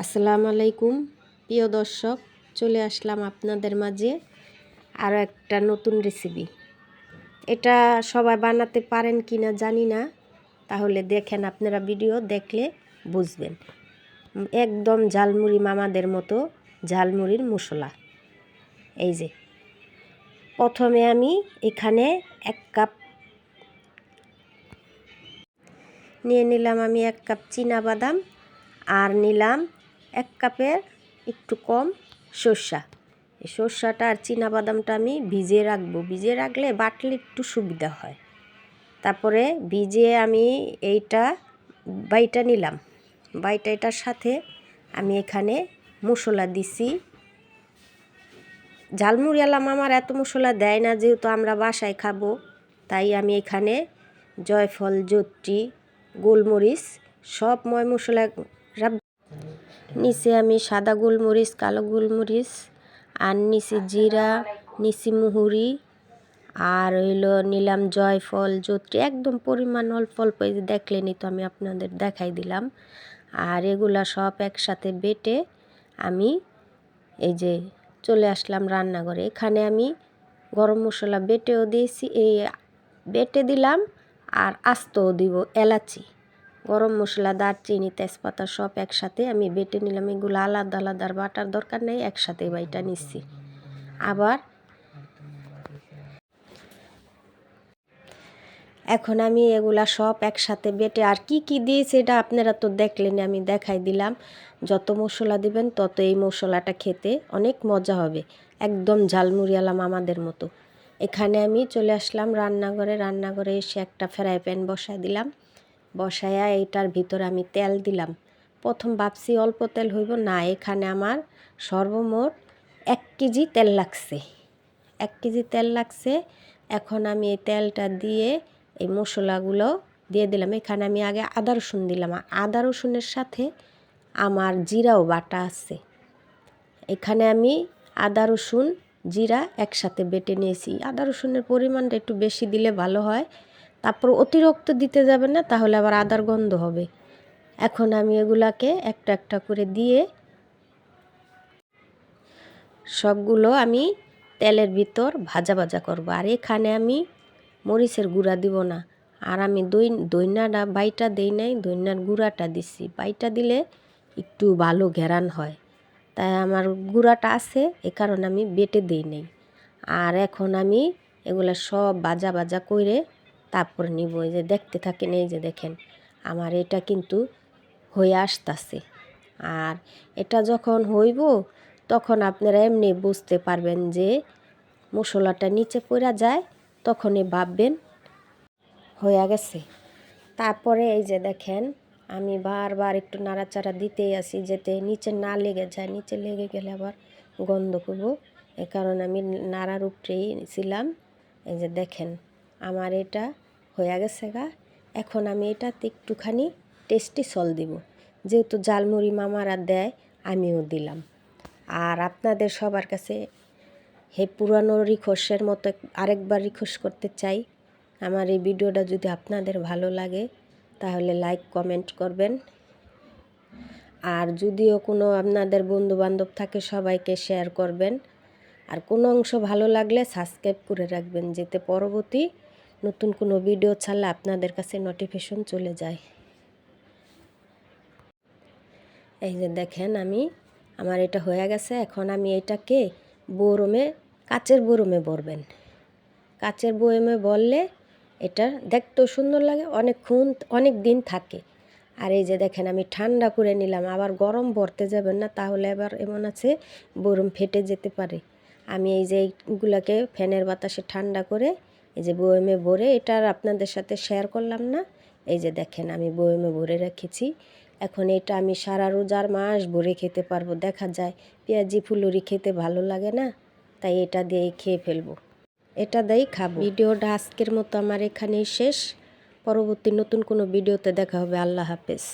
আসসালামু আলাইকুম প্রিয় দর্শক, চলে আসলাম আপনাদের মাঝে আরও একটা নতুন রেসিপি। এটা সবাই বানাতে পারেন কি না জানি না, তাহলে দেখেন, আপনারা ভিডিও দেখলে বুঝবেন। একদম ঝালমুড়ি মামাদের মতো ঝালমুড়ির মশলা। এই যে প্রথমে আমি এখানে 1 কাপ নিয়ে নিলাম, আমি 1 কাপ চীনাবাদাম, আর নিলাম 1 কাপের একটু কম সরষা। এই সরষাটা আর চীনাবাদামটা আমি ভিজিয়ে রাখবো, ভিজিয়ে রাখলে বাটলে একটু সুবিধা হয়। তারপরে ভিজিয়ে আমি এইটা বাইটা নিলাম, বাইটা এটার সাথে আমি এখানে মশলা দিছি। ঝালমুড়িওয়ালা মামার এত মশলা দেয় না, যেহেতু আমরা বাসায় খাবো, তাই আমি এখানে জয়ফল, জত্রি, গোলমরিচ সব ময় মশলা নিচে আমি সাদা গোলমরিচ, কালো গোলমরিচ, আর নিচে জিরা, নিচে মুহুরি, আর হইলো নিলাম জয়ফল, জত্রি, একদম পরিমাণ অল্প অল্প। এই যে দেখলেনি তো, আমি আপনাদের দেখাই দিলাম। আর এগুলা সব একসাথে বেটে আমি এই যে চলে আসলাম রান্নাঘরে। এখানে আমি গরম মশলা বেটেও দিয়েছি, এই বেটে দিলাম, আর আস্তও দিব এলাচি, গরম মশলা, দারচিনি, তেজপাতা সব একসাথে আমি বেটে নিলাম। এগুলো আলাদা আলাদা বাটার দরকার নেই, একসাথে বাইটা নিচ্ছি। আবার এখন আমি এগুলা সব একসাথে বেটে, আর কি কি দিয়েছি এটা আপনারা তো দেখলেন, আমি দেখাই দিলাম। যত মশলা দিবেন তত এই মশলাটা খেতে অনেক মজা হবে, একদম ঝালমুড়িওয়ালা মামাদের মতো। এখানে আমি চলে আসলাম রান্নাঘরে। রান্নাঘরে এসে একটা ফ্রাই প্যান বসায় দিলাম, বসায়া এইটার ভিতরে আমি তেল দিলাম। প্রথম ভাবছি অল্প তেল হইব না, এখানে আমার সর্বমোট 1 কেজি তেল লাগছে, 1 কেজি তেল লাগছে। এখন আমি এই তেলটা দিয়ে এই মশলাগুলো দিয়ে দিলাম। এখানে আমি আগে আদা রসুন দিলাম, আদা রসুনের সাথে আমার জিরাও বাটা আছে। এখানে আমি আদা রসুন জিরা একসাথে বেটে নিয়েছি। আদা রসুনের পরিমাণটা একটু বেশি দিলে ভালো হয়, তারপর অতিরিক্ত দিতে যাবে না, তাহলে আবার আদার গন্ধ হবে। এখন আমি এগুলাকে একটা একটা করে দিয়ে সবগুলো আমি তেলের ভিতর ভাজা ভাজা করব। আর এখানে আমি মরিচের গুঁড়া দিব না, আর আমি দইনাটা বাইটা দেই নাই, দইনার গুঁড়াটা দিছি। বাইটা দিলে একটু ভালো ঘেরান হয়, তাই আমার গুঁড়াটা আছে, এ কারণে আমি বেটে দেই নাই। আর এখন আমি এগুলা সব ভাজা ভাজা করে তারপরে নিব। এই যে দেখতে থাকেন, এই যে দেখেন আমার এটা কিন্তু হয়ে আসতেছে। আর এটা যখন হইব তখন আপনারা এমনি বুঝতে পারবেন যে মশলাটা নিচে পড়া যায়, তখনই ভাববেন হয়ে গেছে। তারপরে এই যে দেখেন আমি বারবার একটু নাড়াচাড়া দিতেই আসি, যাতে নিচে না লেগে যায়, নিচে লেগে গেলে আবার গন্ধ করবো, এ কারণে আমি নাড়ার উপরেই ছিলাম। এই যে দেখেন আমার এটা হয়ে গেছে গা। এখন আমি এটাতে একটুখানি টেস্টি সল দিব, যেহেতু ঝালমুড়ি মামারা দেয় আমিও দিলাম। আর আপনাদের সবার কাছে পুরানো রিকোয়েস্টের মতো আরেকবার রিকোয়েস্ট করতে চাই, আমার এই ভিডিওটা যদি আপনাদের ভালো লাগে তাহলে লাইক কমেন্ট করবেন। আর যদিও কোনো আপনাদের বন্ধুবান্ধব থাকে সবাইকে শেয়ার করবেন। আর কোনো অংশ ভালো লাগলে সাবস্ক্রাইব করে রাখবেন, যাতে পরবর্তী নতুন কোনো ভিডিও ছাড়লে আপনাদের কাছে নোটিফিকেশন চলে যায়। এই যে দেখেন আমার এটা হয়ে গেছে। এখন আমি এটাকে বরমে, কাচের বরমে ভরবেন। কাচের বয়মে ভরলে এটা দেখতেও সুন্দর লাগে, অনেক দিন থাকে। আর এই যে দেখেন আমি ঠান্ডা করে নিলাম, আবার গরম ভরতে যাবেন না, তাহলে আবার এমন আছে বরম ফেটে যেতে পারে। আমি এই যে এইগুলাকে ফ্যানের বাতাসে ঠান্ডা করে এই যে বয়মে ভরে, এটা আর আপনাদের সাথে শেয়ার করলাম না। এই যে দেখেন আমি বয়মে ভরে রেখেছি। এখন এটা আমি সারা রোজার মাস ভরে খেতে পারবো। দেখা যায় পেঁয়াজি ফুলুরি খেতে ভালো লাগে না, তাই এটা দিয়েই খেয়ে ফেলবো, এটা দিয়েই খাবো। ভিডিওটা আজকের মতো আমার এখানেই শেষ। পরবর্তী নতুন কোনো ভিডিওতে দেখা হবে। আল্লাহ হাফেজ।